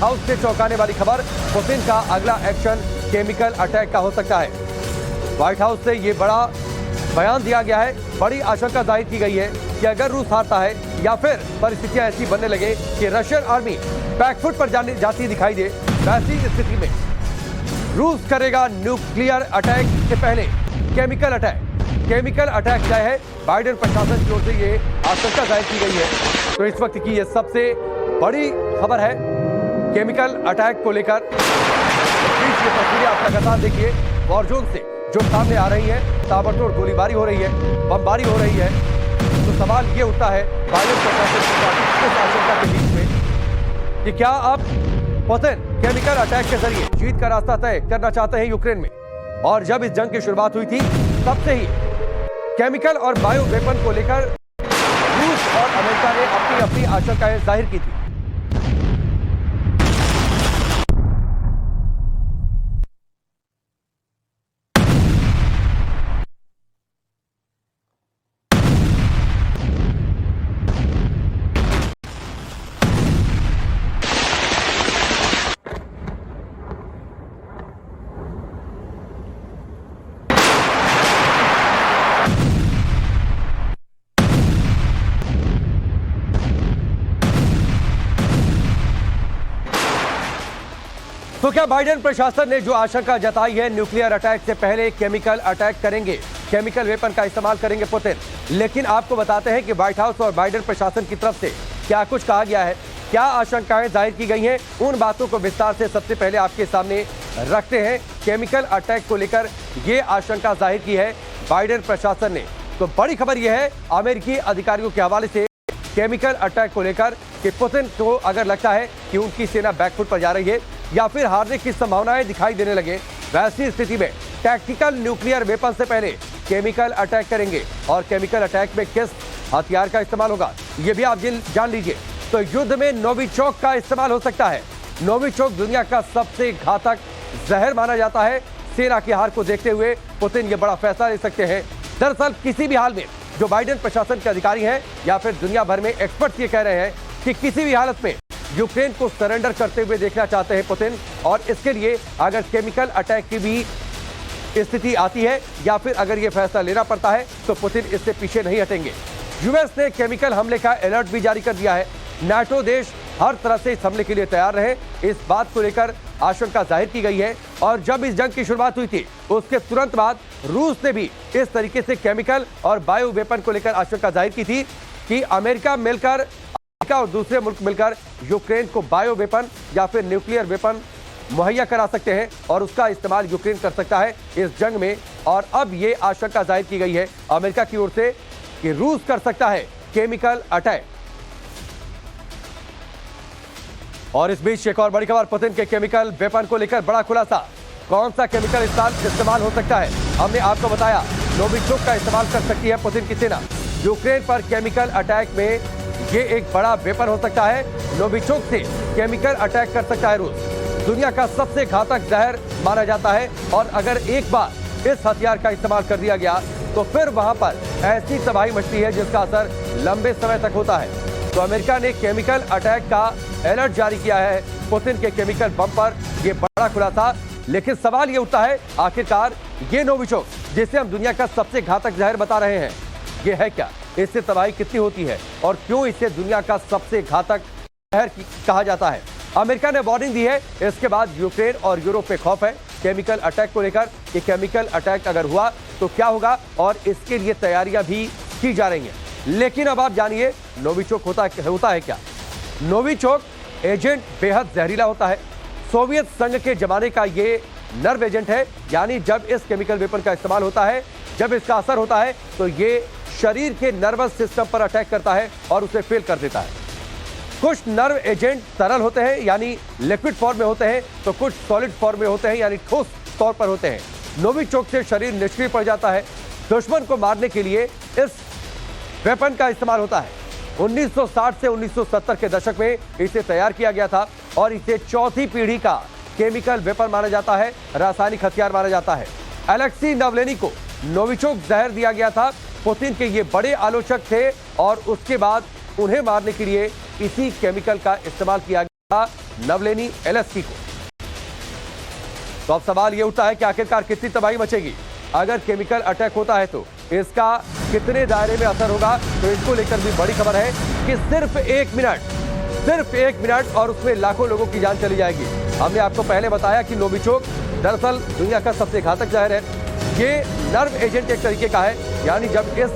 House से चौंकाने वाली खबर, पुतिन का अगला एक्शन केमिकल अटैक का हो सकता है। व्हाइट हाउस से ये बड़ा बयान दिया गया है। बड़ी आशंका जाहिर की गई है कि अगर रूस हारता है या फिर परिस्थितियां ऐसी बनने लगे कि रशियन आर्मी बैकफुट पर जाती दिखाई दे, वैसी स्थिति में रूस करेगा न्यूक्लियर अटैक से पहले केमिकल अटैक। केमिकल अटैक क्या है, बाइडेन प्रशासन की ओर से ये आशंका जाहिर की गई है। तो इस वक्त की ये सबसे बड़ी खबर है केमिकल अटैक को लेकर। ये तस्वीरें आप लगातार देखिए, वॉरजोन से जो सामने आ रही है, ताबड़तोड़ गोलीबारी हो रही है, बमबारी हो रही है। तो सवाल ये उठता है बाइडेन प्रशासन की इस आशंका के बीच में कि क्या अब पुतिन केमिकल अटैक के जरिए जीत का रास्ता तय करना चाहते हैं यूक्रेन में। और जब इस जंग की शुरुआत हुई थी तब से ही केमिकल और बायो वेपन को लेकर रूस और अमेरिका ने अपनी अपनी आशंकाएं जाहिर की थी। तो क्या बाइडेन प्रशासन ने जो आशंका जताई है न्यूक्लियर अटैक से पहले केमिकल अटैक करेंगे, केमिकल वेपन का इस्तेमाल करेंगे पुतिन। लेकिन आपको बताते हैं कि व्हाइट हाउस और बाइडेन प्रशासन की तरफ से क्या कुछ कहा गया है, क्या आशंकाएं जाहिर की गई हैं, उन बातों को विस्तार से सबसे पहले आपके सामने रखते हैं। केमिकल अटैक को लेकर ये आशंका जाहिर की है बाइडेन प्रशासन ने। तो बड़ी खबर यह है अमेरिकी अधिकारियों के हवाले से केमिकल अटैक को लेकर कि पुतिन को अगर लगता है कि उनकी सेना बैकफुट पर जा रही है या फिर हारने की संभावनाएं दिखाई देने लगे, वैसी स्थिति में टैक्टिकल न्यूक्लियर वेपन से पहले केमिकल अटैक करेंगे। और केमिकल अटैक में किस हथियार का इस्तेमाल होगा ये भी आप जान लीजिए। तो युद्ध में नोविचोक का इस्तेमाल हो सकता है। नोविचोक दुनिया का सबसे घातक जहर माना जाता है। सेना की हार को देखते हुए पुतिन ये बड़ा फैसला ले सकते हैं। दरअसल किसी भी हाल में जो बाइडेन प्रशासन के अधिकारी हैं या फिर दुनिया भर में एक्सपर्ट ये कह रहे हैं कि किसी भी हालत में यूक्रेन को सरेंडर करते हुए देखना चाहते हैं पुतिन। और इसके लिए अगर केमिकल अटैक की भी स्थिति आती है या फिर अगर ये फैसला लेना पड़ता है तो पुतिन इससे पीछे नहीं हटेंगे। यूएस ने केमिकल हमले का अलर्ट भी जारी कर दिया है। नाटो देश हर तरह से इस हमले के लिए तैयार रहे, इस बात को लेकर आशंका जाहिर की गई है। और जब इस जंग की शुरुआत हुई थी उसके तुरंत बाद रूस ने भी इस तरीके से केमिकल और बायो वेपन को लेकर आशंका जाहिर की थी कि अमेरिका और दूसरे मुल्क मिलकर यूक्रेन को बायो वेपन या फिर न्यूक्लियर वेपन मुहैया करा सकते हैं और उसका इस्तेमाल यूक्रेन कर सकता है इस जंग में। और अब ये आशंका जाहिर की गई है अमेरिका की ओर से कि रूस कर सकता है केमिकल अटैक। और इस बीच एक और बड़ी खबर, पुतिन के केमिकल वेपन को लेकर बड़ा खुलासा। कौन सा केमिकल इस्तेमाल हो सकता है, हमने आपको बताया नोविचोक का इस्तेमाल कर सकती है पुतिन की सेना। यूक्रेन पर केमिकल अटैक में ये एक बड़ा वेपन हो सकता है। नोविचोक से केमिकल अटैक कर सकता है रूस। दुनिया का सबसे घातक जहर माना जाता है और अगर एक बार इस हथियार का इस्तेमाल कर दिया गया तो फिर वहां पर ऐसी तबाही मचती है जिसका असर लंबे समय तक होता है। तो अमेरिका ने केमिकल अटैक का अलर्ट जारी किया है पुतिन के केमिकल बम पर। यह बड़ा खुलासा। लेकिन सवाल ये उठता है आखिरकार ये नोविचोक जिसे हम दुनिया का सबसे घातक जहर बता रहे हैं, ये है क्या, इससे तबाही कितनी होती है और क्यों इसे दुनिया का सबसे घातक जहर कहा जाता है। अमेरिका ने वार्निंग दी है, इसके बाद यूक्रेन और यूरोप पे खौफ है केमिकल अटैक को लेकर कि केमिकल अटैक अगर हुआ तो क्या होगा और इसके लिए तैयारियां भी की जा रही हैं। लेकिन अब आप जानिए नोविचोक होता है क्या। नोविचोक एजेंट बेहद जहरीला होता है। सोवियत संघ के जमाने का ये नर्व एजेंट है, यानी जब इस केमिकल वेपन का इस्तेमाल होता है, जब इसका असर होता है तो ये शरीर के नर्वस सिस्टम पर अटैक करता है और उसे फेल कर देता है। कुछ नर्व एजेंट तरल होते हैं यानी लिक्विड फॉर्म में होते हैं, तो कुछ सॉलिड फॉर्म में होते हैं यानी ठोस तौर पर होते हैं। नोविचोक से शरीर निष्क्रिय पड़ जाता है। दुश्मन को मारने के लिए इस वेपन का इस्तेमाल होता है। 1960 से 1970 के दशक में इसे तैयार किया गया था और इसे चौथी पीढ़ी का केमिकल वेपन माना जाता है, रासायनिक हथियार माना जाता है। अलेक्सी नावलेनी को नोविचोक जहर दिया गया था। पुतिन के ये बड़े आलोचक थे और उसके बाद उन्हें मारने के लिए इसी केमिकल का इस्तेमाल किया गया था। नवलेनी एलएसटी को। तो अब सवाल यह उठता है कि आखिरकार कितनी तबाही मचेगी अगर केमिकल अटैक होता है, तो इसका कितने दायरे में असर होगा। तो इसको लेकर भी बड़ी खबर है कि सिर्फ एक मिनट और उसमें लाखों लोगों की जान चली जाएगी। हमने आपको पहले बताया कि नोविचोक दरअसल दुनिया का सबसे घातक जहर है। ये नर्व एजेंट एक तरीके का है, यानी जब इस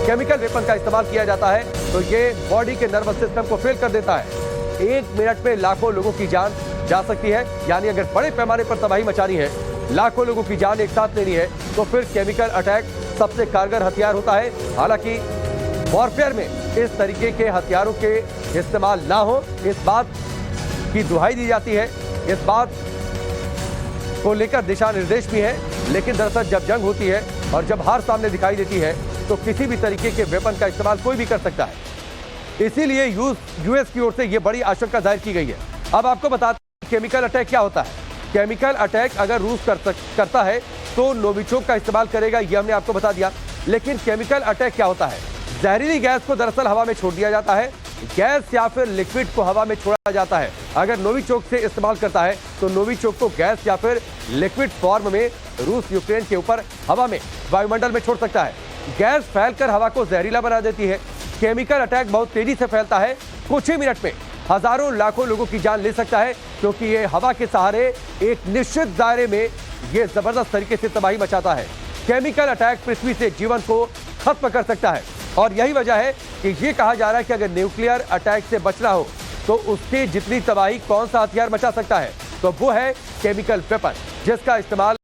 केमिकल वेपन का इस्तेमाल किया जाता है तो ये बॉडी के नर्वस सिस्टम को फेल कर देता है। एक मिनट में लाखों लोगों की जान जा सकती है। यानी अगर बड़े पैमाने पर तबाही मचानी है, लाखों लोगों की जान एक साथ लेनी है, तो फिर केमिकल अटैक सबसे कारगर हथियार होता है। हालांकि वॉरफेयर में इस तरीके के हथियारों के इस्तेमाल ना हो, इस बात की दुहाई दी जाती है। इस बात को लेकर दिशा निर्देश भी है। लेकिन दरअसल जब जंग होती है और जब हार सामने दिखाई देती है, तो किसी भी तरीके के वेपन का इस्तेमाल कोई भी कर सकता है। इसीलिए यूएस की ओर से यह बड़ी आशंका जाहिर की गई है। अब आपको बताते हैं केमिकल अटैक क्या होता है। केमिकल अटैक अगर रूस करता है तो नोविचोक का इस्तेमाल करेगा, यह हमने आपको बता दिया। लेकिन केमिकल अटैक क्या होता है? जहरीली गैस को दरअसल हवा में छोड़ दिया जाता है। गैस या फिर लिक्विड को हवा में छोड़ा जाता है। अगर नोविचोक से इस्तेमाल करता है तो नोविचोक को गैस या फिर लिक्विड फॉर्म में रूस यूक्रेन के ऊपर हवा में वायुमंडल में छोड़ सकता है। गैस फैलकर हवा को जहरीला बना देती है। केमिकल अटैक बहुत तेजी से फैलता है, कुछ ही मिनट में हजारों लाखों लोगों की जान ले सकता है, क्योंकि ये हवा के सहारे एक निश्चित दायरे में ये जबरदस्त तरीके से तबाही मचाता है। केमिकल अटैक पृथ्वी से जीवन को खत्म कर सकता है। और यही वजह है कि ये कहा जा रहा है कि अगर न्यूक्लियर अटैक से बचना हो तो उसकी जितनी तबाही कौन सा हथियार मचा सकता है, तो वो है केमिकल वेपन, जिसका इस्तेमाल